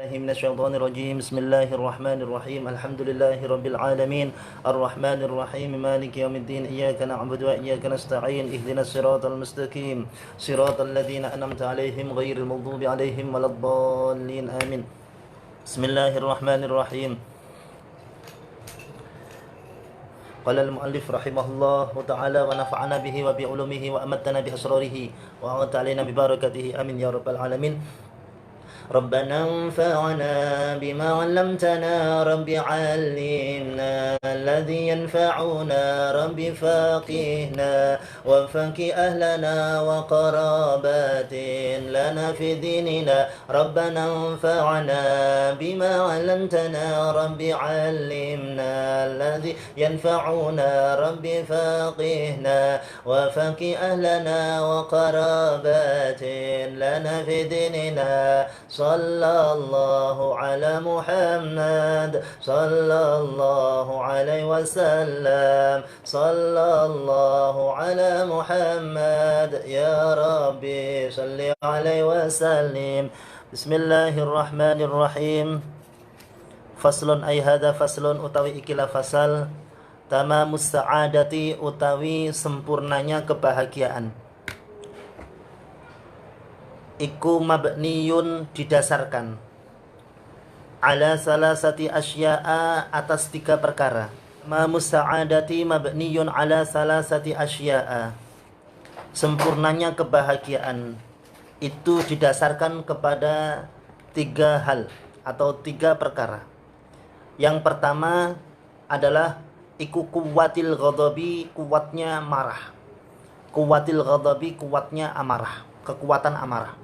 من الشيطان الرجيم بسم الله الرحمن الرحيم الحمد لله رب العالمين الرحمن الرحيم مالك يوم الدين إياك نعبد وإياك نستعين اهدنا الصراط المستقيم صراط الذين أنعمت عليهم غير المغضوب عليهم ولا الضالين آمين بسم الله الرحمن الرحيم قال المؤلف رحمه الله تعالى ونفعنا به وبعلومه وأمتنا بأسراره وأعطى علينا ببركته آمين يا رب العالمين ربنا انفعنا بما علمتنا رب علمنا الذي ينفعنا رب فقهنا وفقه أهلنا وقرابات لنا في ديننا ربنا انفعنا بما علمتنا رب علمنا الذي ينفعنا رب فقهنا وفقه أهلنا وقرابات لنا في ديننا صلى الله على محمد صلى الله عليه وسلم صلى الله على محمد يا ربي صل عليه وسلم بسم الله الرحمن الرحيم فصل أي هذا فصل utawi ikilah fasal tamamus sa'adati utawi sempurnanya kebahagiaan iku mabniyun didasarkan ala salasati asya'a atas 3 perkara. Musa'adati mabniyun ala salasati asya'a. Sempurnanya kebahagiaan itu didasarkan kepada 3 hal atau 3 perkara. Yang pertama adalah iku kuwatil ghadabi, kuatnya marah. Kuwatil ghadabi, kuatnya amarah, kekuatan amarah.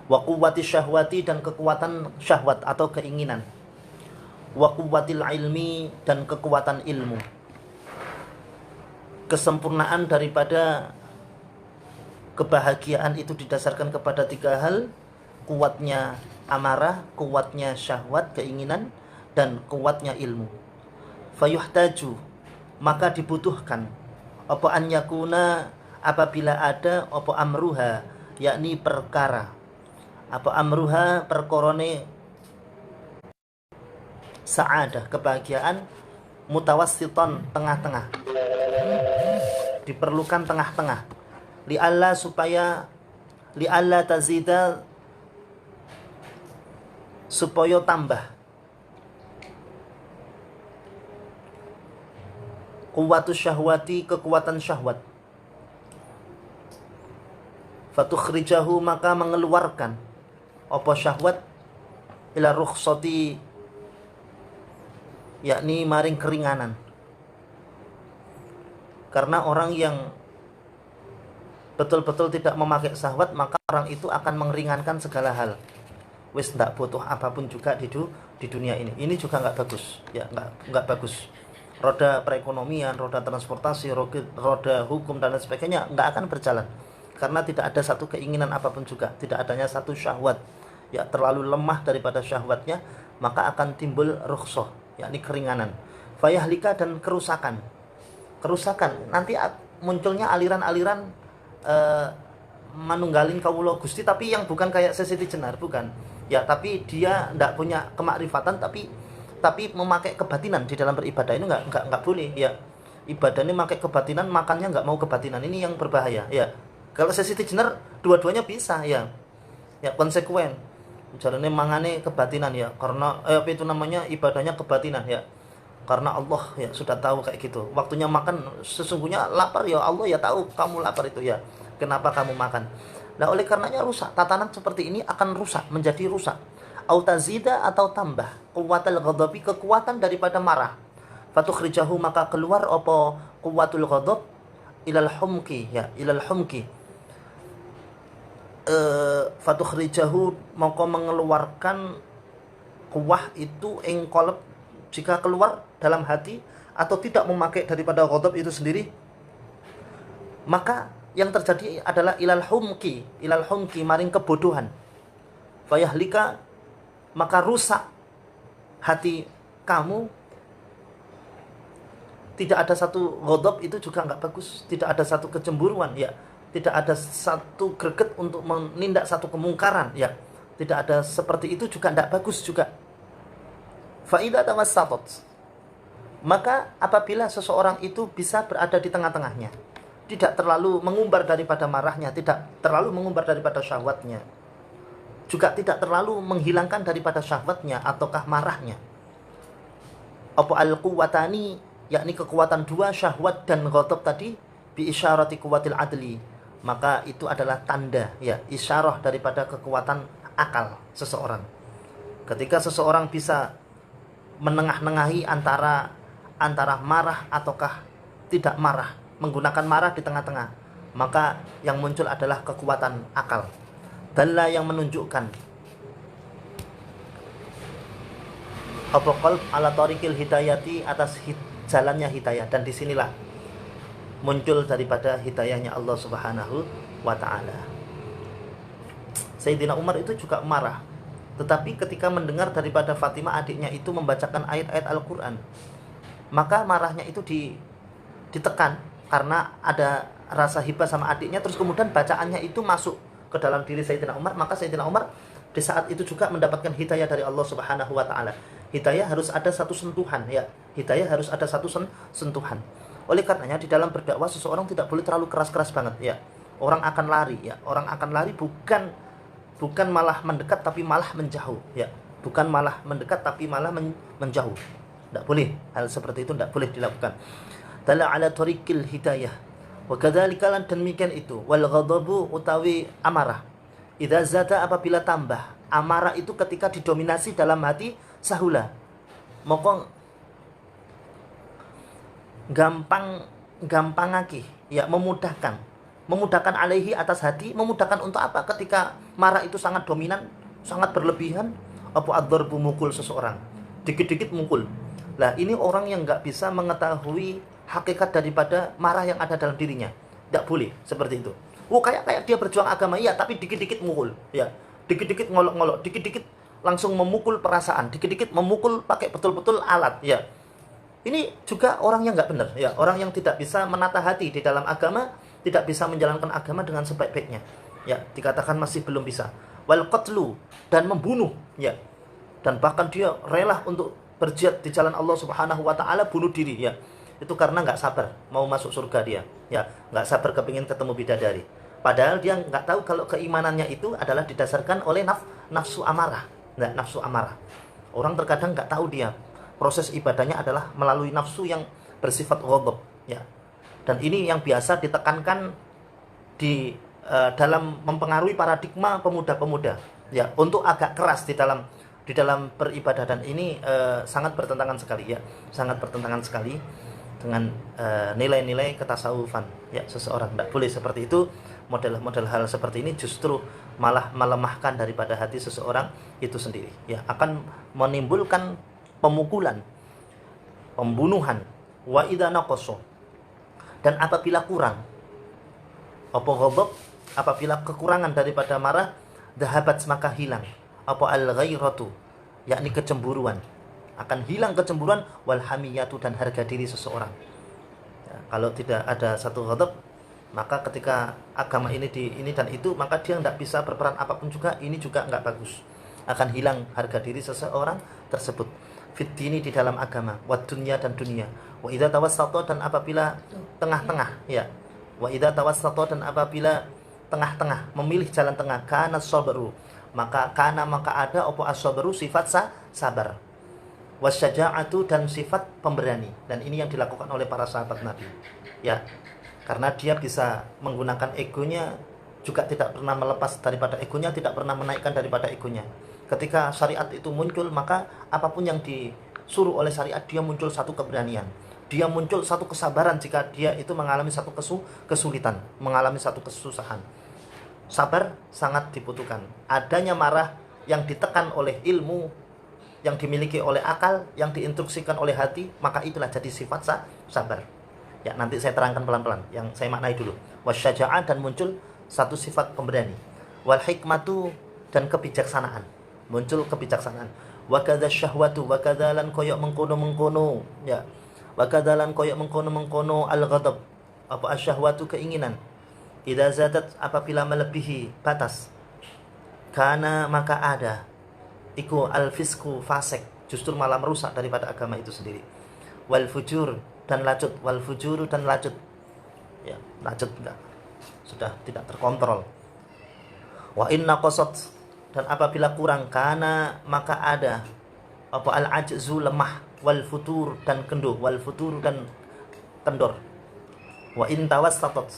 Wa quwwati syahwati, dan kekuatan syahwat atau keinginan. Wa quwwatil ilmi, dan kekuatan ilmu. Kesempurnaan daripada kebahagiaan itu didasarkan kepada 3 hal: kuatnya amarah, kuatnya syahwat, keinginan, dan kuatnya ilmu. Fayuhtaju, maka dibutuhkan apa an yakuna, apabila ada apa amruha, yakni perkara, apa amruha perkorone sa'adah, kebahagiaan, mutawassiton, tengah-tengah, diperlukan tengah-tengah, li'alla, supaya li'alla tazida, supaya tambah, kuwatus syahwati, kekuatan syahwat, fatukhrijahu, maka mengeluarkan apa syahwat, ila rukhsati, yakni maring keringanan. Karena orang yang betul-betul tidak memakai syahwat, maka orang itu akan mengeringankan segala hal. Wis ndak butuh apapun juga di dunia ini. Ini juga nggak bagus, ya nggak bagus. Roda perekonomian, roda transportasi, roda hukum dan lain sebagainya nggak akan berjalan. Karena tidak ada satu keinginan apapun juga, tidak adanya satu syahwat. Ya, terlalu lemah daripada syahwatnya, maka akan timbul rukhsah, yakni keringanan. Fayahlika, dan kerusakan. Kerusakan, nanti munculnya aliran-aliran manunggalin kawula Gusti, tapi yang bukan kayak Siti Jenar, bukan. Ya, tapi dia tidak punya kemakrifatan, tapi memakai kebatinan di dalam beribadah. Ini enggak boleh, ya. Ibadahnya memakai kebatinan, makannya enggak mau kebatinan. Ini yang berbahaya, ya. Kalau Siti Jenar dua-duanya bisa, ya. Ya, konsekuen. Jarane mangane kebatinan, ya. Karena ibadahnya kebatinan, ya. Karena Allah ya sudah tahu kayak gitu. Waktunya makan sesungguhnya lapar, ya Allah ya tahu kamu lapar itu, ya. Kenapa kamu makan? Nah, oleh karenanya rusak. Tatanan seperti ini akan rusak, menjadi rusak. Autazida, atau tambah, kuwatul ghadabi, kekuatan daripada marah. Fatukhrijahu, maka keluar apa kuwatul ghadab, ilal humki, ya, ilal humki. Fatukhrijahu, maka mengeluarkan kuwah itu ing qalb, jika keluar dalam hati atau tidak memakai daripada ghadab itu sendiri, maka yang terjadi adalah ilal humki, maring kebodohan. Fayahlika, maka rusak hati kamu. Tidak ada satu ghadab, itu juga enggak bagus. Tidak ada satu kecemburuan, ya. Tidak ada satu greget untuk menindak satu kemungkaran, ya. tidak ada seperti itu juga tidak bagus juga. Fa idza tawassatat, maka apabila seseorang itu bisa berada di tengah-tengahnya, tidak terlalu mengumbar daripada marahnya, tidak terlalu mengumbar daripada syahwatnya, juga tidak terlalu menghilangkan daripada syahwatnya ataukah marahnya. Apa al-quwatani, yakni kekuatan dua, syahwat dan ghadab tadi, bi isyarati quwwatil adli, maka itu adalah tanda, ya, isyarah daripada kekuatan akal seseorang. Ketika seseorang bisa menengah-nengahi antara marah ataukah tidak marah, menggunakan marah di tengah-tengah, maka yang muncul adalah kekuatan akal. Dalla, yang menunjukkan apa qalb ala tariqil hidayati, atas jalannya hidayah, dan disinilah muncul daripada hidayahnya Allah Subhanahu wa ta'ala. Sayyidina Umar itu juga marah, tetapi ketika mendengar daripada Fatimah adiknya itu membacakan ayat-ayat Al-Quran, maka marahnya itu ditekan karena ada rasa hibah sama adiknya. Terus kemudian bacaannya itu masuk ke dalam diri Sayyidina Umar, maka Sayyidina Umar di saat itu juga mendapatkan hidayah dari Allah Subhanahu wa ta'ala. Hidayah harus ada satu sentuhan, ya. Hidayah harus ada satu sentuhan. Oleh karenanya di dalam berdakwah seseorang tidak boleh terlalu keras-keras banget, ya. Orang akan lari, ya. Orang akan lari bukan malah mendekat tapi malah menjauh, ya. Bukan malah mendekat tapi malah menjauh. Tidak boleh. Hal seperti itu tidak boleh dilakukan. Dalla ala tariqil hidayah. Wa kadzalika, lan demikian itu, wal ghadabu utawi amarah. Idza zada, apabila tambah. Amarah itu ketika didominasi dalam hati, sahula, moko gampangake, ya, memudahkan alaihi, atas hati. Memudahkan untuk apa? Ketika marah itu sangat dominan, sangat berlebihan, apa adzarbu, mukul seseorang, dikit-dikit mukul. Lah, ini orang yang nggak bisa mengetahui hakikat daripada marah yang ada dalam dirinya. Tidak boleh seperti itu. Kayak dia berjuang agama, ya, tapi dikit-dikit mukul, ya, dikit-dikit ngolok-ngolok, dikit-dikit langsung memukul perasaan, dikit-dikit memukul pakai betul-betul alat, ya. Ini juga orang yang nggak benar, ya, orang yang tidak bisa menata hati di dalam agama, tidak bisa menjalankan agama dengan sebaik-baiknya, ya, dikatakan masih belum bisa. Wal qatlu, dan membunuh, ya, dan bahkan dia rela untuk berjihad di jalan Allah Subhanahu wa ta'ala, bunuh diri, ya. Itu karena nggak sabar mau masuk surga dia, ya, nggak sabar kepingin ketemu bidadari. Padahal dia nggak tahu kalau keimanannya itu adalah didasarkan oleh nafsu amarah. Nah, nafsu amarah. Orang terkadang nggak tahu dia proses ibadahnya adalah melalui nafsu yang bersifat ghadab, ya. Dan ini yang biasa ditekankan di dalam mempengaruhi paradigma pemuda-pemuda, ya, untuk agak keras di dalam beribadah, dan ini sangat bertentangan sekali, ya, sangat bertentangan sekali dengan nilai-nilai ketasawufan, ya. Seseorang tidak boleh seperti itu. Model hal seperti ini justru malah melemahkan daripada hati seseorang itu sendiri, ya, akan menimbulkan pemukulan, pembunuhan. Wa idza naqasa, dan apabila kurang, apa ghadab, apabila kekurangan daripada marah, dhahabat, maka hilang apa al-ghairatu, yakni kecemburuan, akan hilang kecemburuan, wal hamiyatu, dan harga diri seseorang, ya. Kalau tidak ada satu ghadab, maka ketika agama ini dan itu, maka dia tidak bisa berperan apapun juga. Ini juga nggak bagus, akan hilang harga diri seseorang tersebut. Fit dini, di dalam agama, wa dunya, dan dunia. Wa idza tawassata, dan apabila tengah-tengah, ya. Wa idza tawassata, dan apabila tengah-tengah, memilih jalan tengah, kana sabru, maka ada apa as-sabru, sifat sabar, wasyaja'atu, dan sifat pemberani. Dan ini yang dilakukan oleh para sahabat Nabi, ya. Karena dia bisa menggunakan egonya, juga tidak pernah melepas daripada egonya, tidak pernah menaikkan daripada egonya. Ketika syariat itu muncul, maka apapun yang disuruh oleh syariat, dia muncul satu keberanian, dia muncul satu kesabaran jika dia itu mengalami satu kesulitan, mengalami satu kesusahan. Sabar sangat dibutuhkan. Adanya marah yang ditekan oleh ilmu, yang dimiliki oleh akal, yang diinstruksikan oleh hati, maka itulah jadi sifat sabar. Ya, nanti saya terangkan pelan-pelan, yang saya maknai dulu. Wasyaja'ah, dan muncul satu sifat pemberani. Wal hikmatu, dan kebijaksanaan, muncul kebijaksanaan. Wa kadza syahwatu, wa kadzalan koyok mengkono-mengkono, ya. Wa kadzalan koyok mengkono-mengkono al-ghadab, apa asyahwatu, keinginan. Idza zadat, apabila melebihi batas. Karena maka ada iku al-fisku fasik, justru malah merusak daripada agama itu sendiri. Wal fujur dan lacut, wal fujuru dan lacut. Ya, lacut enggak, sudah tidak terkontrol. Wa inna qasat, dan apabila kurang, kana maka ada apa al-ajzu lemah, wal futur dan kenduh, wal futur dan kendor. Wa in tawassatat,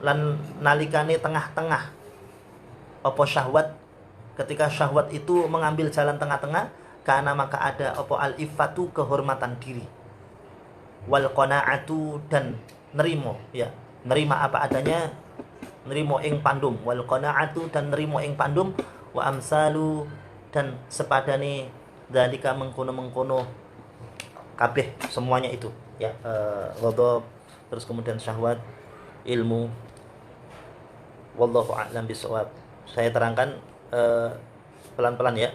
lan nalikane tengah-tengah apa syahwat, ketika syahwat itu mengambil jalan tengah-tengah, karena maka ada apa al-iffatu kehormatan diri, wal qanaatu dan nerimo, ya nerima apa adanya, nerimo ing pandum, wal qanaatu dan nerimo ing pandum, wa amsalu dan sepadane dalika mengkono-mengkono kabeh semuanya itu, ya ghadab, terus kemudian syahwat, ilmu. Wallahu a'lam bishawab. Saya terangkan pelan-pelan ya.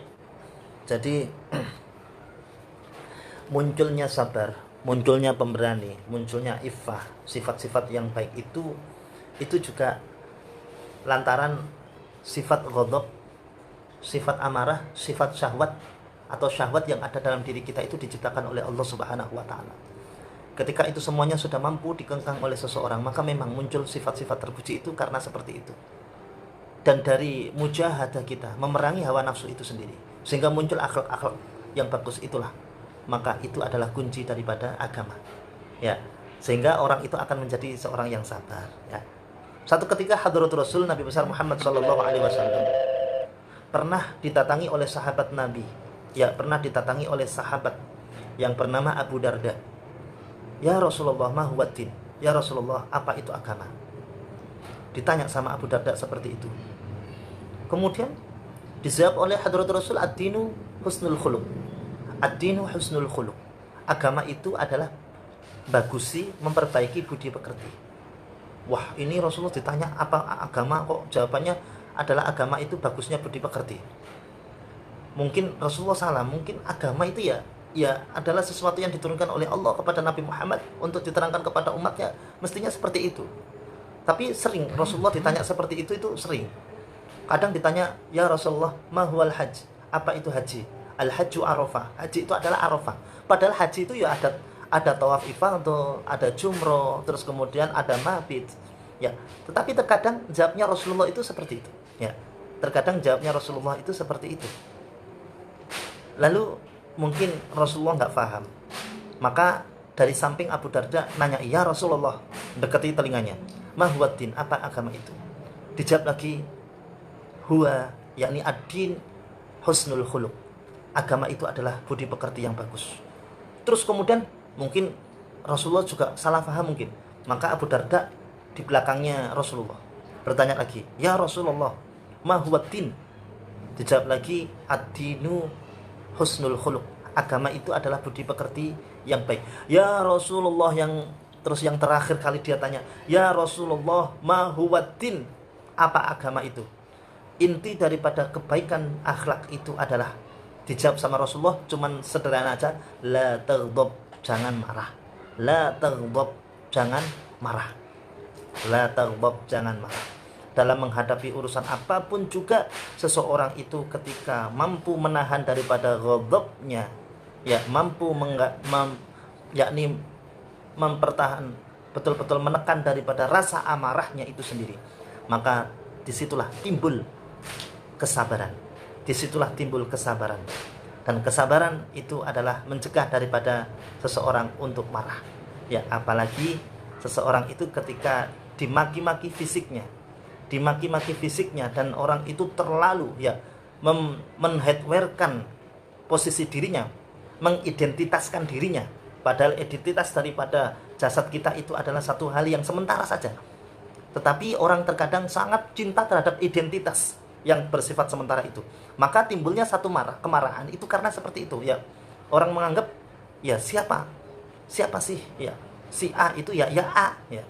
Jadi munculnya sabar, munculnya pemberani, munculnya iffah, sifat-sifat yang baik itu juga lantaran sifat ghadab, sifat amarah, sifat syahwat atau syahwat yang ada dalam diri kita itu diciptakan oleh Allah Subhanahu wa taala. Ketika itu semuanya sudah mampu dikengkang oleh seseorang, maka memang muncul sifat-sifat terpuji itu karena seperti itu. Dan dari mujahadah kita memerangi hawa nafsu itu sendiri, sehingga muncul akhlak-akhlak yang bagus itulah, maka itu adalah kunci daripada agama, ya, sehingga orang itu akan menjadi seorang yang sabar, ya. Satu ketika Hadratul Rasul Nabi besar Muhammad sallallahu alaihi wasallam pernah didatangi oleh sahabat Nabi, ya, pernah didatangi oleh sahabat yang bernama Abu Darda. Ya Rasulullah, ma huwa din? Ya Rasulullah, apa itu agama? Ditanya sama Abu Darda seperti itu. Kemudian dijawab oleh Hadratul Rasul, ad-dinu husnul khuluq. Ad-dinu husnul khuluq. Agama itu adalah bagusi, memperbaiki budi pekerti. Wah, ini Rasulullah ditanya apa agama, kok jawabannya adalah agama itu bagusnya budi pekerti. Mungkin Rasulullah salah, mungkin agama itu ya adalah sesuatu yang diturunkan oleh Allah kepada Nabi Muhammad untuk diterangkan kepada umatnya, mestinya seperti itu. Tapi sering Rasulullah ditanya seperti itu sering. Kadang ditanya, ya Rasulullah, ma huwal hajj? Apa itu haji? Al-hajju arafah. Haji itu adalah arafah. Padahal haji itu ya ada tawaf ifadah, ada jumroh, terus kemudian ada mabit. Ya, tetapi terkadang jawabnya Rasulullah itu seperti itu. Ya, terkadang jawabnya Rasulullah itu seperti itu. Lalu mungkin Rasulullah nggak paham. Maka dari samping Abu Darda nanya, ya Rasulullah, dekati telinganya. Ma huwa din? Apa agama itu? Dijawab lagi, huwa, yakni ad-din husnul khuluq. Agama itu adalah budi pekerti yang bagus. Terus kemudian mungkin Rasulullah juga salah paham mungkin. Maka Abu Darda di belakangnya Rasulullah bertanya lagi, ya Rasulullah, ma huwa din? Dijawab lagi, ad-dinu husnul khuluq. Agama itu adalah budi pekerti yang baik. Ya Rasulullah, yang terakhir kali dia tanya, ya Rasulullah, ma huwa din? Apa agama itu? Inti daripada kebaikan akhlak itu adalah, dijawab sama Rasulullah cuman sederhana aja, la taghdab, jangan marah. La taghdab, jangan marah. La taghdab, jangan marah. Dalam menghadapi urusan apapun juga, seseorang itu ketika mampu menahan daripada ghadabnya, ya, mampu yakni mempertahan, betul-betul menekan daripada rasa amarahnya itu sendiri, maka disitulah timbul kesabaran. Disitulah timbul kesabaran. Dan kesabaran itu adalah mencegah daripada seseorang untuk marah. Ya, apalagi seseorang itu ketika dimaki-maki fisiknya, dan orang itu terlalu menheadwearkan posisi dirinya, mengidentitaskan dirinya, padahal identitas daripada jasad kita itu adalah satu hal yang sementara saja. Tetapi orang terkadang sangat cinta terhadap identitas yang bersifat sementara itu. Maka timbulnya satu kemarahan itu karena seperti itu, ya. Orang menganggap, ya siapa sih, ya si A itu ya A, ya.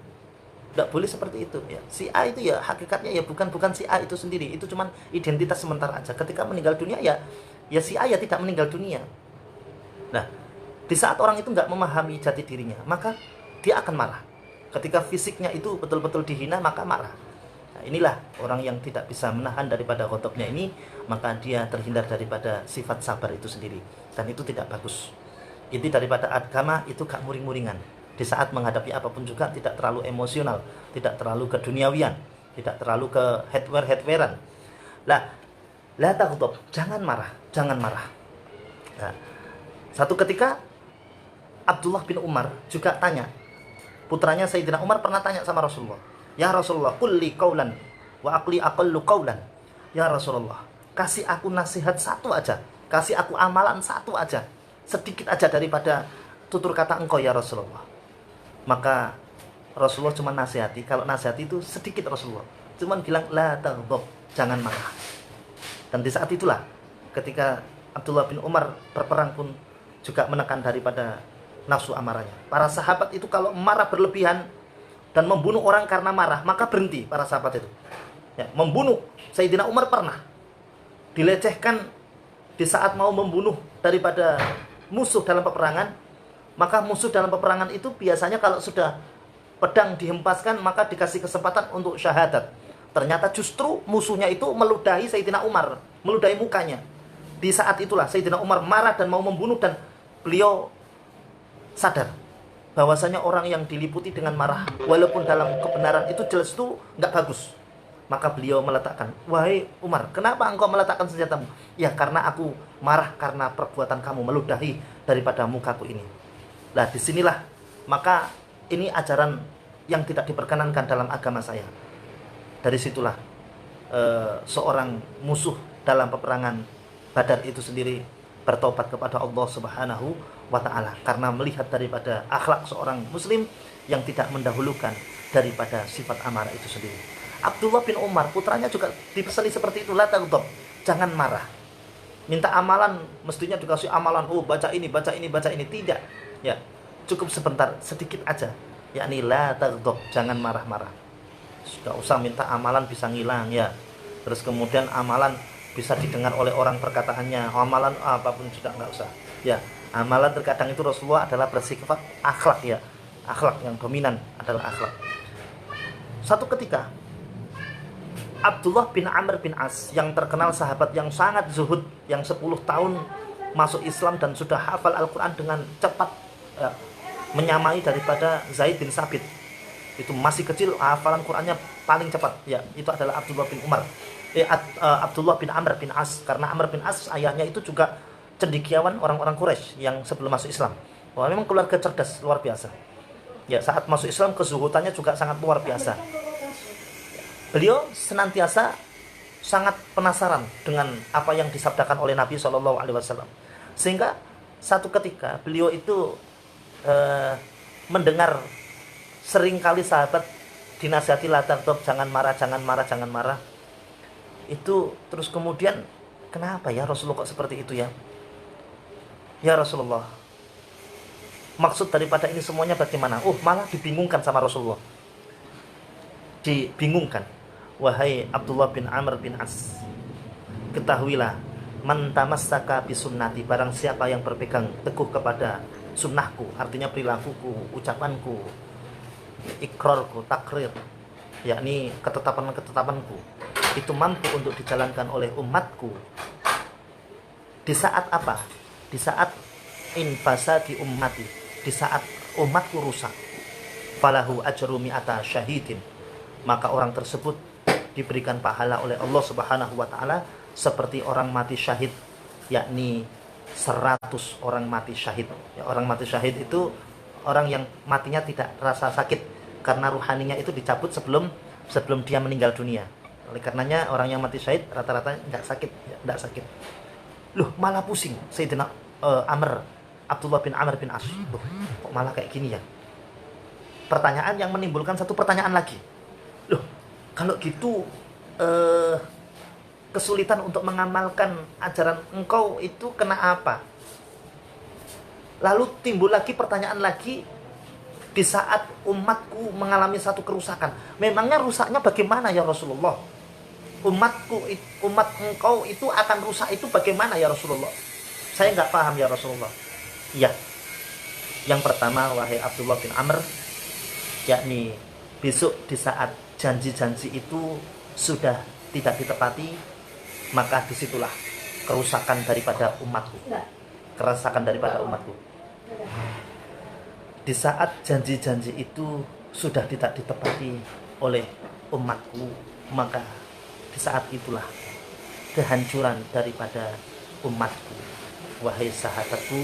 Tidak boleh seperti itu, ya. Si A itu ya hakikatnya ya bukan si A itu sendiri, itu cuman identitas sementara aja. Ketika meninggal dunia ya si A ya tidak meninggal dunia. Nah, di saat orang itu nggak memahami jati dirinya, maka dia akan marah. Ketika fisiknya itu betul-betul dihina, maka marah. Nah, inilah orang yang tidak bisa menahan daripada ghadabnya ini, maka dia terhindar daripada sifat sabar itu sendiri, dan itu tidak bagus. Inti daripada agama itu gak muring-muringan. Di saat menghadapi apapun juga tidak terlalu emosional, tidak terlalu keduniawian, tidak terlalu ke headwear-headwearan. Lah, la taghdab, jangan marah, jangan marah. Nah, satu ketika Abdullah bin Umar juga tanya, putranya Sayyidina Umar pernah tanya sama Rasulullah, "Ya Rasulullah, qulli qaulan wa aqli aqallu qaulan." Ya Rasulullah, kasih aku nasihat satu aja, kasih aku amalan satu aja, sedikit aja daripada tutur kata engkau ya Rasulullah. Maka Rasulullah cuma nasihati, kalau nasihati itu sedikit Rasulullah. Cuma bilang la taghdab, jangan marah. Dan di saat itulah ketika Abdullah bin Umar berperang pun juga menekan daripada nafsu amarahnya. Para sahabat itu kalau marah berlebihan dan membunuh orang karena marah, maka berhenti para sahabat itu. Ya, membunuh. Sayyidina Umar pernah dilecehkan di saat mau membunuh daripada musuh dalam peperangan. Maka musuh dalam peperangan itu biasanya kalau sudah pedang dihempaskan maka dikasih kesempatan untuk syahadat. Ternyata justru musuhnya itu meludahi Sayyidina Umar, meludahi mukanya. Di saat itulah Sayyidina Umar marah dan mau membunuh, dan beliau sadar bahwasanya orang yang diliputi dengan marah walaupun dalam kebenaran itu jelas itu nggak bagus. Maka beliau meletakkan, "Wahai Umar, kenapa engkau meletakkan senjatamu?" "Ya, karena aku marah karena perbuatan kamu meludahi daripada mukaku ini." Nah, disinilah maka ini ajaran yang tidak diperkenankan dalam agama saya. Dari situlah seorang musuh dalam peperangan Badar itu sendiri bertobat kepada Allah Subhanahu wa Ta'ala, karena melihat daripada akhlak seorang muslim yang tidak mendahulukan daripada sifat amarah itu sendiri. Abdullah bin Umar, putranya juga dipesali seperti itu, la taghdab, jangan marah. Minta amalan, mestinya dikasih amalan, oh baca ini, baca ini, baca ini. Tidak, ya cukup sebentar, sedikit aja, yakni la taghdab, jangan marah-marah. Gak usah minta amalan bisa ngilang ya. Terus kemudian amalan bisa didengar oleh orang perkataannya, amalan apapun juga nggak usah. Ya, amalan terkadang itu Rasulullah adalah bersifat akhlak ya. Akhlak yang dominan adalah akhlak. Satu ketika Abdullah bin Amr bin As yang terkenal sahabat yang sangat zuhud, yang 10 tahun masuk Islam dan sudah hafal Al-Quran dengan cepat ya, menyamai daripada Zaid bin Sabit. Itu masih kecil, hafalan Qurannya paling cepat ya, itu adalah Abdullah bin Umar. Abdullah bin Amr bin As, karena Amr bin As ayahnya itu juga cendekiawan orang-orang Quraisy yang sebelum masuk Islam. Wah, memang keluarga cerdas luar biasa. Ya, saat masuk Islam kezuhutannya juga sangat luar biasa. Beliau senantiasa sangat penasaran dengan apa yang disabdakan oleh Nabi SAW. Sehingga satu ketika beliau itu mendengar seringkali sahabat dinasihati la taghdab, jangan marah, jangan marah, jangan marah. Itu terus kemudian, kenapa ya Rasulullah kok seperti itu ya? Ya Rasulullah, maksud daripada ini semuanya bagaimana? Malah dibingungkan sama Rasulullah. Dibingungkan. Wahai Abdullah bin Amr bin As, ketahuilah, man tamassaka bi sunnati, barang siapa yang berpegang teguh kepada sunnahku, artinya perilakuku, ucapanku, ikrarku, takrir, yakni ketetapan-ketetapanku, itu mampu untuk dijalankan oleh umatku. Di saat apa? Di saat infasa di ummati, di saat umatku rusak, falahu ajru mi'ata syahidin, maka orang tersebut diberikan pahala oleh Allah Subhanahu wa Ta'ala seperti orang mati syahid, yakni 100 orang mati syahid ya. Orang mati syahid itu orang yang matinya tidak rasa sakit, karena ruhaninya itu dicabut sebelum dia meninggal dunia. Oleh karenanya orang yang mati syahid rata-rata tidak sakit ya, tidak sakit. Loh, malah pusing Sayyidina Abdullah bin Amr bin As. Loh, kok malah kayak gini ya? Pertanyaan yang menimbulkan satu pertanyaan lagi. Loh, kalau gitu kesulitan untuk mengamalkan ajaran engkau itu kena apa? Lalu timbul lagi pertanyaan lagi, di saat umatku mengalami satu kerusakan, memangnya rusaknya bagaimana ya Rasulullah? Umat engkau itu akan rusak itu bagaimana ya Rasulullah? Saya nggak paham ya Rasulullah. Ya, yang pertama wahai Abdullah bin Amr, yakni besok di saat janji-janji itu sudah tidak ditepati, maka disitulah kerusakan daripada umatku. Kerusakan daripada umatku. Di saat janji-janji itu sudah tidak ditepati oleh umatku, maka di saat itulah kehancuran daripada umatku. Wahai sahabatku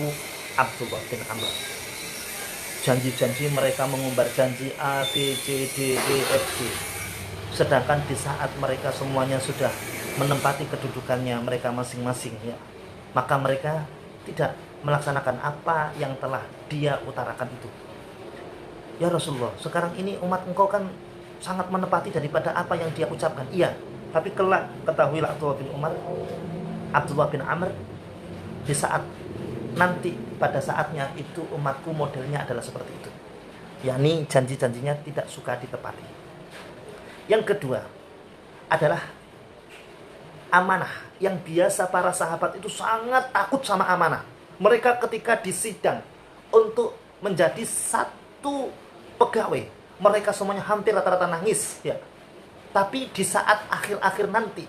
Abdullah bin Amr, janji-janji mereka mengumbar janji A, B, C, D, E, F, G. Sedangkan di saat mereka semuanya sudah menempati kedudukannya mereka masing-masing, ya, maka mereka tidak melaksanakan apa yang telah dia utarakan itu. Ya Rasulullah, sekarang ini umat engkau kan sangat menepati daripada apa yang dia ucapkan. Iya, tapi kelak ketahuilah Abdullah bin Amr, di saat nanti pada saatnya itu umatku modelnya adalah seperti itu, yakni janji-janjinya tidak suka ditepati. Yang kedua adalah amanah, yang biasa para sahabat itu sangat takut sama amanah. Mereka ketika disidang untuk menjadi satu pegawai, mereka semuanya hampir rata-rata nangis, ya. Tapi di saat akhir-akhir nanti,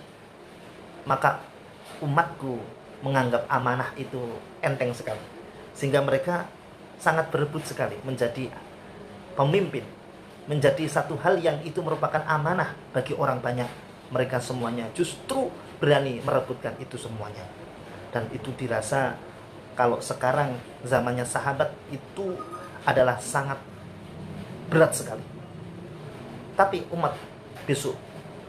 maka umatku menganggap amanah itu enteng sekali, sehingga mereka sangat berebut sekali menjadi pemimpin, menjadi satu hal yang itu merupakan amanah bagi orang banyak. Mereka semuanya justru berani merebutkan itu semuanya. Dan itu dirasa kalau sekarang zamannya sahabat itu adalah sangat berat sekali. Tapi umat besok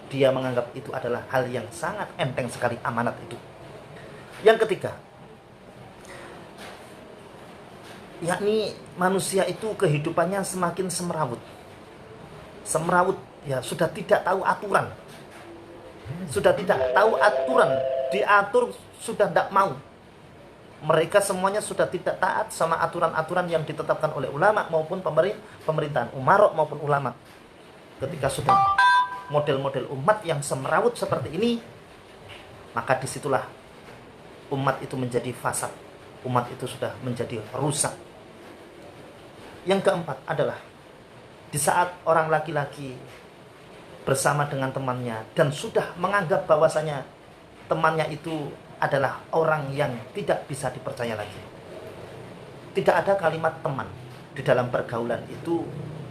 dia menganggap itu adalah hal yang sangat enteng sekali, amanat itu. Yang ketiga, yakni manusia itu kehidupannya semakin semrawut. Semrawut, ya, sudah tidak tahu aturan. Sudah tidak tahu aturan, diatur sudah tidak mau. Mereka semuanya sudah tidak taat sama aturan-aturan yang ditetapkan oleh ulama maupun pemerintahan, umarok maupun ulama. Ketika sudah model-model umat yang semrawut seperti ini, maka disitulah umat itu menjadi fasad. Umat itu sudah menjadi rusak. Yang keempat adalah di saat orang laki-laki bersama dengan temannya dan sudah menganggap bahwasanya temannya itu adalah orang yang tidak bisa dipercaya lagi. Tidak ada kalimat teman di dalam pergaulan itu,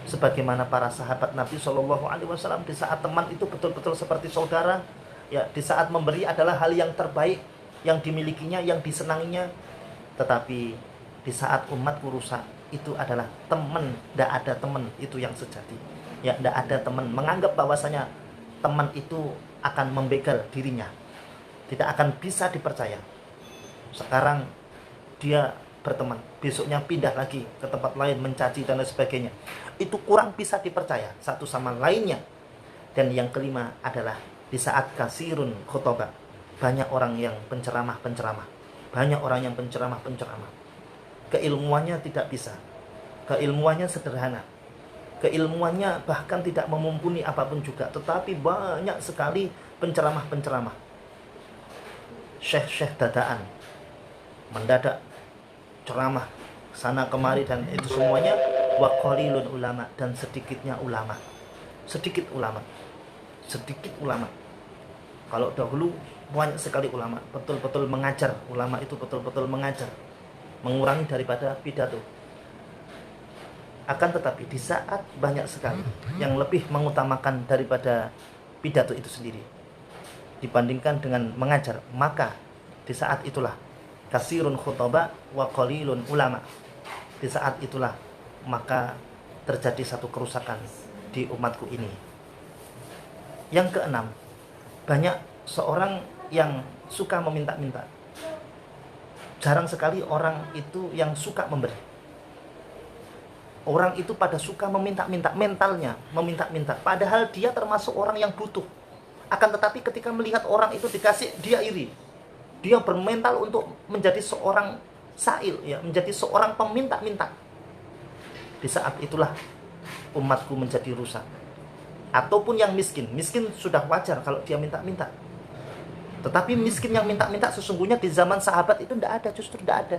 sebagaimana para sahabat Nabi Shallallahu Alaihi Wasallam, di saat teman itu betul-betul seperti saudara, ya, di saat memberi adalah hal yang terbaik yang dimilikinya, yang disenanginya. Tetapi di saat umatku rusak, itu adalah teman, tidak ada teman itu yang sejati, ya, tidak ada teman. Menganggap bahwasanya teman itu akan membegal dirinya, tidak akan bisa dipercaya. Sekarang dia berteman, besoknya pindah lagi ke tempat lain mencaci dan lain sebagainya. Itu kurang bisa dipercaya satu sama lainnya. Dan yang kelima adalah di saat kasirun khutbah, banyak orang yang penceramah-penceramah, banyak orang yang penceramah-penceramah. Keilmuannya tidak bisa, keilmuannya sederhana, keilmuannya bahkan tidak memumpuni apapun juga, tetapi banyak sekali penceramah-penceramah. Syekh-syekh dadaan mendadak ceramah sana kemari, dan itu semuanya wa qalilun ulama, dan sedikitnya ulama. Sedikit ulama. Kalau dahulu banyak sekali ulama, betul-betul mengajar. Ulama itu betul-betul mengajar, mengurangi daripada pidato. Akan tetapi di saat banyak sekali yang lebih mengutamakan daripada pidato itu sendiri dibandingkan dengan mengajar, maka di saat itulah kasirun khutbah wa qalilun ulama. Di saat itulah maka terjadi satu kerusakan di umatku ini. Yang keenam, banyak seorang yang suka meminta-minta. Jarang sekali orang itu yang suka memberi. Orang itu pada suka meminta-minta, mentalnya meminta-minta, padahal dia termasuk orang yang butuh. Akan tetapi ketika melihat orang itu dikasih, dia iri. Dia bermental untuk menjadi seorang sa'il, ya, menjadi seorang peminta-minta. Di saat itulah umatku menjadi rusak. Ataupun yang miskin sudah wajar kalau dia minta-minta. Tetapi miskin yang minta-minta sesungguhnya di zaman sahabat itu tidak ada, justru tidak ada.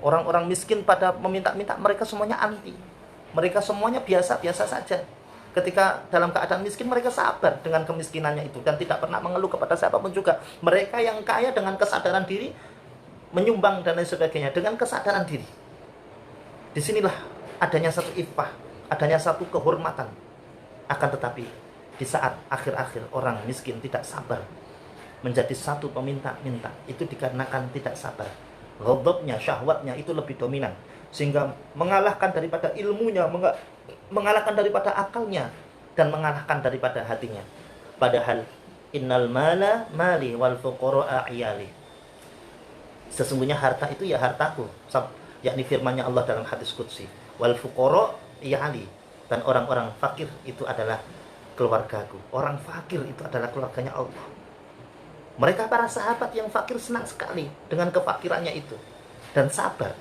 Orang-orang miskin pada meminta-minta, mereka semuanya anti. Mereka semuanya biasa-biasa saja. Ketika dalam keadaan miskin, mereka sabar dengan kemiskinannya itu dan tidak pernah mengeluh kepada siapapun juga. Mereka yang kaya dengan kesadaran diri, menyumbang dan lain sebagainya dengan kesadaran diri. Disinilah adanya satu iffah, adanya satu kehormatan. Akan tetapi di saat akhir-akhir orang miskin tidak sabar, menjadi satu peminta-minta, itu dikarenakan tidak sabar. Ghadabnya, syahwatnya itu lebih dominan, sehingga mengalahkan daripada ilmunya, mengalahkan daripada akalnya, dan mengalahkan daripada hatinya. Padahal innal mala mali wal fuqara iyali. Sesungguhnya harta itu ya hartaku, yakni firman-Nya Allah dalam hadis qudsi, wal fuqara iyali, dan orang-orang fakir itu adalah keluargaku. Orang fakir itu adalah keluarganya Allah. Mereka para sahabat yang fakir senang sekali dengan kefakirannya itu dan sabar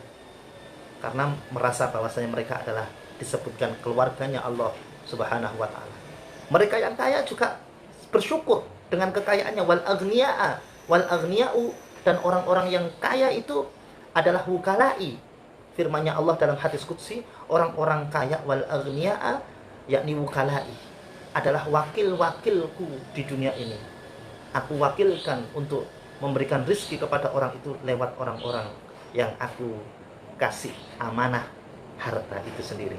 karena merasa bahwasanya mereka adalah disebutkan keluarganya Allah Subhanahu wa taala. Mereka yang kaya juga bersyukur dengan kekayaannya, wal aghniya'u, dan orang-orang yang kaya itu adalah wukalai. Firman-Nya Allah dalam hadis qudsi, orang-orang kaya wal aghniya'a, yakni wukalai, adalah wakil-wakilku di dunia ini. Aku wakilkan untuk memberikan rizki kepada orang itu lewat orang-orang yang aku kasih amanah harta itu sendiri.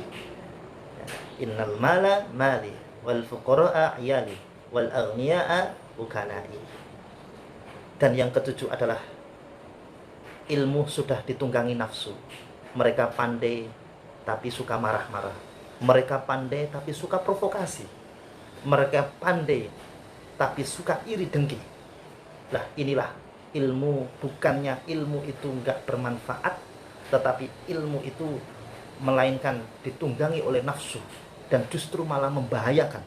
Innal mala mali wal fuqara'a iyali wal aghniya'a wukalai. Dan yang ketujuh adalah ilmu sudah ditunggangi nafsu. Mereka pandai tapi suka marah-marah. Mereka pandai tapi suka provokasi. Mereka pandai tapi suka iri dengki. Lah inilah ilmu, bukannya ilmu itu enggak bermanfaat, tetapi ilmu itu melainkan ditunggangi oleh nafsu dan justru malah membahayakan,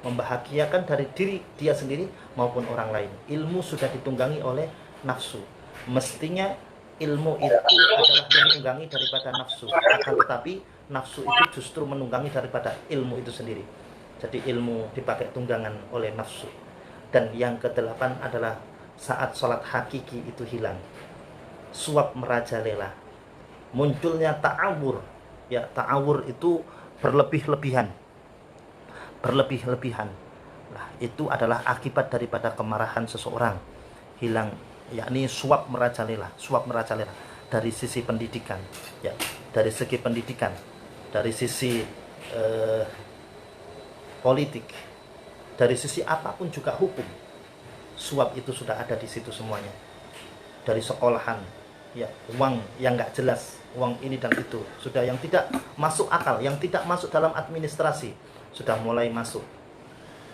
membahagiakan dari diri dia sendiri maupun orang lain. Ilmu sudah ditunggangi oleh nafsu. Mestinya ilmu itu adalah menunggangi daripada nafsu, akan tetapi nafsu itu justru menunggangi daripada ilmu itu sendiri. Jadi ilmu dipakai tunggangan oleh nafsu. Dan yang kedelapan adalah saat sholat hakiki itu hilang, suap merajalela, munculnya ta'awur. Ya, ta'awur itu berlebih-lebihan. Nah, itu adalah akibat daripada kemarahan seseorang. Hilang, yakni suap merajalela dari sisi pendidikan. Ya, dari segi pendidikan, dari sisi politik, dari sisi apapun juga hukum, suap itu sudah ada di situ semuanya. Dari sekolahan, ya, uang yang nggak jelas, uang ini dan itu, sudah yang tidak masuk akal, yang tidak masuk dalam administrasi, sudah mulai masuk.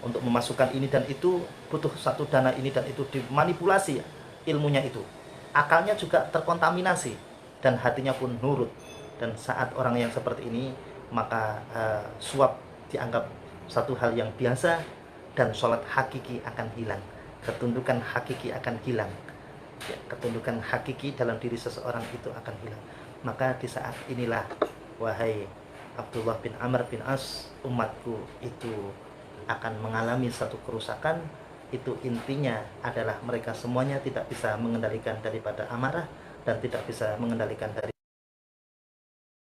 Untuk memasukkan ini dan itu butuh satu dana ini dan itu, dimanipulasi ilmunya itu. Akalnya juga terkontaminasi dan hatinya pun nurut. Dan saat orang yang seperti ini, maka suap dianggap satu hal yang biasa dan sholat hakiki akan hilang. Ketundukan hakiki akan hilang. Ya, ketundukan hakiki dalam diri seseorang itu akan hilang. Maka di saat inilah, wahai Abdullah bin Amr bin As, umatku itu akan mengalami satu kerusakan. Itu intinya adalah mereka semuanya tidak bisa mengendalikan daripada amarah dan tidak bisa mengendalikan dari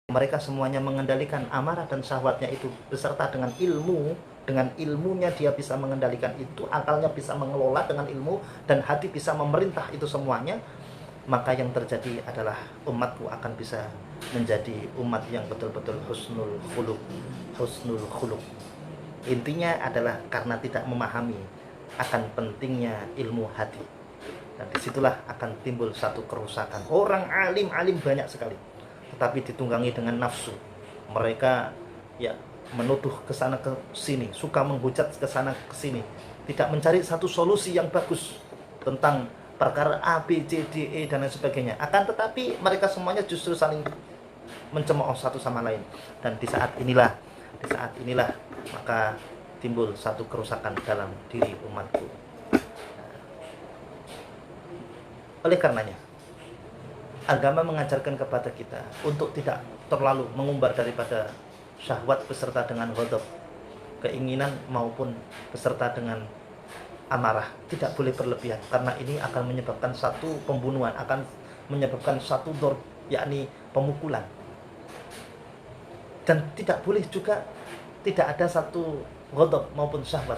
mereka semuanya mengendalikan amarah dan syahwatnya itu beserta dengan ilmu. Dengan ilmunya dia bisa mengendalikan itu, akalnya bisa mengelola dengan ilmu, dan hati bisa memerintah itu semuanya. Maka yang terjadi adalah umatku akan bisa menjadi umat yang betul-betul husnul khuluq. Intinya adalah karena tidak memahami akan pentingnya ilmu hati, dan disitulah akan timbul satu kerusakan. Orang alim banyak sekali, tetapi ditunggangi dengan nafsu. Mereka ya menuduh ke sana ke sini, suka menghujat ke sana ke sini, tidak mencari satu solusi yang bagus tentang perkara A, B, C, D, E dan lain sebagainya. Akan tetapi mereka semuanya justru saling mencemooh satu sama lain. Dan di saat inilah maka timbul satu kerusakan dalam diri umatku. Oleh karenanya, agama mengajarkan kepada kita untuk tidak terlalu mengumbar daripada syahwat beserta dengan ghadab, keinginan maupun beserta dengan amarah. Tidak boleh berlebihan, karena ini akan menyebabkan satu pembunuhan, akan menyebabkan satu yakni pemukulan. Dan tidak boleh juga tidak ada satu ghadab maupun syahwat.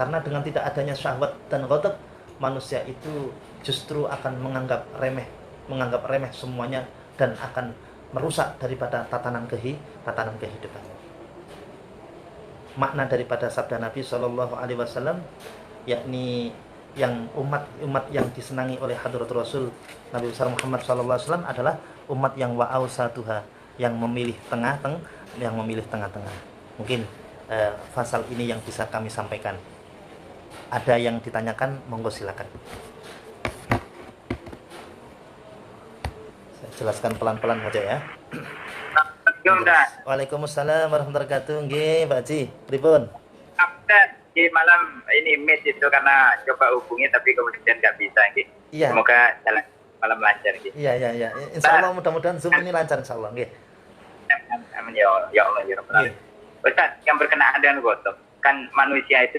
Karena dengan tidak adanya syahwat dan ghadab, manusia itu justru akan menganggap remeh semuanya dan akan merusak daripada tatanan kehidupan. Makna daripada sabda Nabi Shallallahu Alaihi Wasallam, yakni yang umat yang disenangi oleh Hadratul Rasul Nabi besar Muhammad Shallallahu Alaihi Wasallam adalah umat yang wa'ausatuha, yang memilih tengah-tengah. Mungkin pasal ini yang bisa kami sampaikan. Ada yang ditanyakan, monggo silakan. Saya jelaskan pelan-pelan saja ya. Waalaikumsalam warahmatullahi wabarakatuh. Nggih, Pak Haji. Pripun? Di malam ini miss itu karena coba hubungi tapi kemudian nggak bisa nggih. Iya. Semoga jalan malam lancar nggih. Iya. Insyaallah mudah-mudahan Zoom ini lancar insyaallah nggih. Amin ya Allah ya Rabbal alamin. Ustaz, yang berkenaan dengan ghadab, kan manusia itu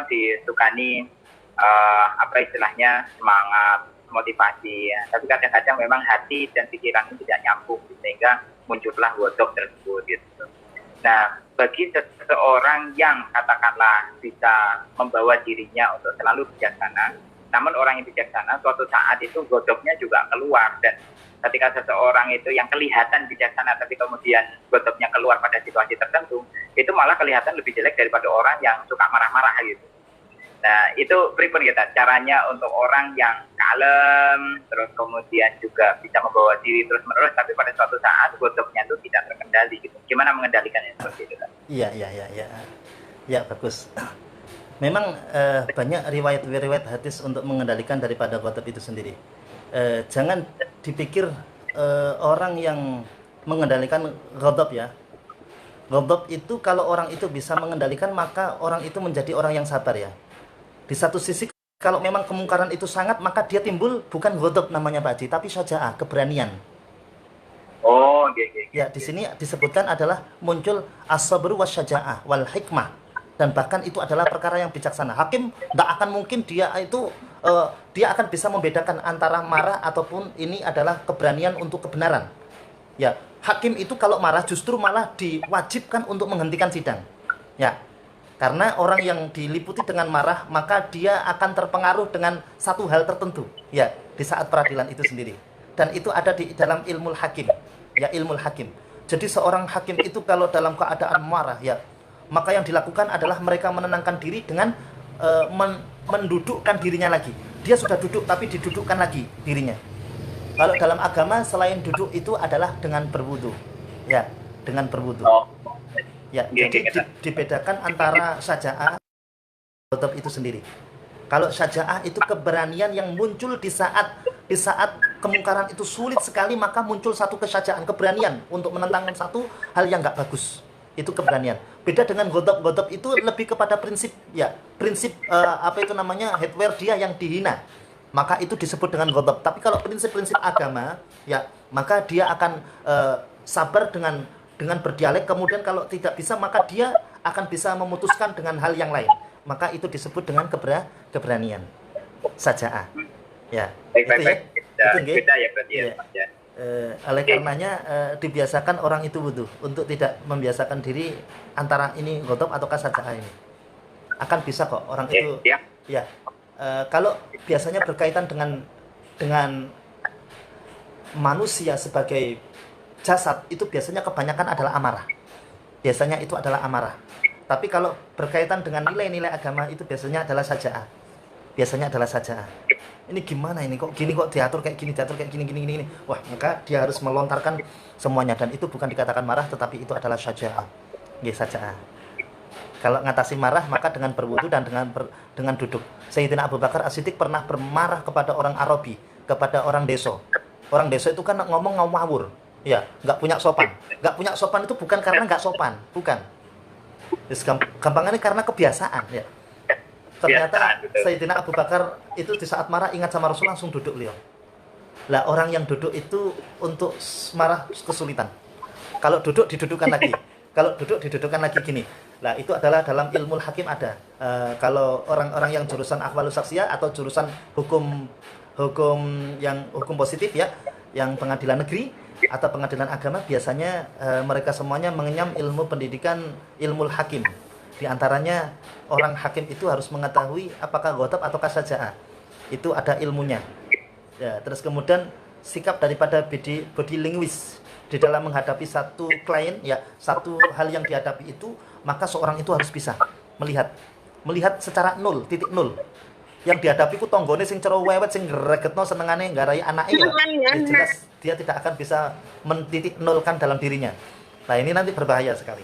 disukani istilahnya semangat, motivasi ya. Tapi kadang-kadang memang hati dan pikiran itu tidak nyambung sehingga muncullah ghadab tersebut gitu. Nah, bagi seseorang yang katakanlah bisa membawa dirinya untuk selalu bijaksana, namun orang yang bijaksana suatu saat itu ghadabnya juga keluar, dan ketika seseorang itu yang kelihatan bijaksana tapi kemudian ghadabnya keluar pada situasi tertentu, itu malah kelihatan lebih jelek daripada orang yang suka marah-marah gitu. Nah, itu pripun kita caranya untuk orang yang kalem, terus kemudian juga bisa membawa diri terus-menerus, tapi pada suatu saat ghadabnya itu tidak terkendali gitu. Gimana mengendalikannya seperti itu? Iya. Ya, bagus. Memang banyak riwayat hadis untuk mengendalikan daripada ghadab itu sendiri. Jangan dipikir orang yang mengendalikan ghadab ya. Ghadab itu kalau orang itu bisa mengendalikan, maka orang itu menjadi orang yang sabar ya. Di satu sisi kalau memang kemungkaran itu sangat, maka dia timbul bukan ghadab namanya Pak Haji, tapi syaja'ah, keberanian. Oh, ya, di sini disebutkan adalah muncul as-sabru wasyaja'ah wal hikmah, dan bahkan itu adalah perkara yang bijaksana. Hakim tidak akan mungkin dia akan bisa membedakan antara marah ataupun ini adalah keberanian untuk kebenaran. Ya, hakim itu kalau marah justru malah diwajibkan untuk menghentikan sidang. Ya. Karena orang yang diliputi dengan marah, maka dia akan terpengaruh dengan satu hal tertentu, ya, di saat peradilan itu sendiri. Dan itu ada di dalam ilmu hakim, ya, ilmu hakim. Jadi seorang hakim itu kalau dalam keadaan marah, ya, maka yang dilakukan adalah mereka menenangkan diri dengan mendudukkan dirinya lagi. Dia sudah duduk, tapi didudukkan lagi dirinya. Kalau dalam agama selain duduk itu adalah dengan berwudu, ya, dengan berwudu. Ya, jadi dibedakan antara syaja'ah dan ghadab itu sendiri. Kalau syaja'ah itu keberanian yang muncul di saat kemungkaran itu sulit sekali, maka muncul satu kesyaja'an, keberanian untuk menentang satu hal yang nggak bagus. Itu keberanian. Beda dengan ghadab itu lebih kepada prinsip hardware dia yang dihina. Maka itu disebut dengan ghadab. Tapi kalau prinsip-prinsip agama, ya, maka dia akan sabar dengan berdialek, kemudian kalau tidak bisa maka dia akan bisa memutuskan dengan hal yang lain, maka itu disebut dengan keberanian saja'ah ya. Oleh karenanya dibiasakan orang itu wudu untuk tidak membiasakan diri antara ini ghadab ataukah saja'ah ini. Akan bisa kok orang itu ya. Kalau biasanya berkaitan dengan manusia sebagai jasad, itu biasanya kebanyakan adalah amarah. Biasanya itu adalah amarah. Tapi kalau berkaitan dengan nilai-nilai agama itu biasanya adalah saja'ah. Ini gimana ini kok gini, kok diatur kayak gini. Wah, maka dia harus melontarkan semuanya, dan itu bukan dikatakan marah, tetapi itu adalah saja'ah. Nggih, saja'ah. Kalau ngatasi marah maka dengan berwudu dan dengan duduk. Sayyidina Abu Bakar As-Siddiq pernah bermarah kepada orang Arabi, kepada orang Deso. Orang Deso itu kan ngomong ngawur. Ya, nggak punya sopan. Nggak punya sopan itu bukan karena nggak sopan, bukan. Gampangannya karena kebiasaan, ya. Ternyata Sayyidina Abu Bakar itu di saat marah ingat sama Rasul, langsung duduk beliau. Lah, orang yang duduk itu untuk marah kesulitan. Kalau duduk didudukkan lagi. Kalau duduk didudukkan lagi gini. Lah, itu adalah dalam ilmu hakim ada. Kalau orang-orang yang jurusan ahwalus saksiyah atau jurusan hukum positif ya, yang pengadilan negeri, atau pengadilan agama biasanya mereka semuanya mengenyam ilmu pendidikan ilmu hakim. Di antaranya orang hakim itu harus mengetahui apakah ghotab ataukah saja'ah. Itu ada ilmunya. Ya, terus kemudian sikap daripada body linguis di dalam menghadapi satu klien, ya satu hal yang dihadapi itu, maka seorang itu harus bisa melihat secara nol, titik nol. Yang dihadapi ku tonggone sing cara wewet sing gregetno senengane nggarai anake ya jelas dia tidak akan bisa mentitik nolkan dalam dirinya. Nah, ini nanti berbahaya sekali.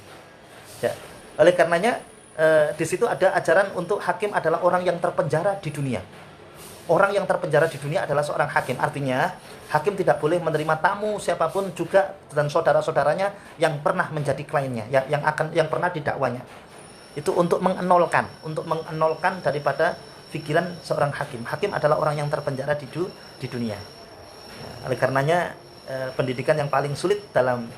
Ya. Oleh karenanya di situ ada ajaran untuk hakim adalah orang yang terpenjara di dunia. Orang yang terpenjara di dunia adalah seorang hakim. Artinya, hakim tidak boleh menerima tamu siapapun juga dan saudara-saudaranya yang pernah menjadi kliennya, yang pernah didakwanya. Itu untuk mengenolkan daripada pikiran seorang hakim. Hakim adalah orang yang terpenjara di dunia. Nah, oleh karenanya pendidikan yang paling sulit dalam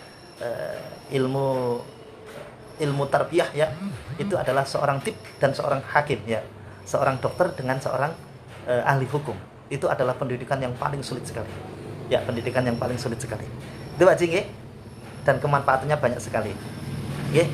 ilmu tarbiyah ya itu adalah seorang tib dan seorang hakim ya, seorang dokter dengan seorang ahli hukum. Itu adalah pendidikan yang paling sulit sekali. Ya, pendidikan yang paling sulit sekali. Itu Pak Jing, dan kemanfaatannya banyak sekali. Nggih.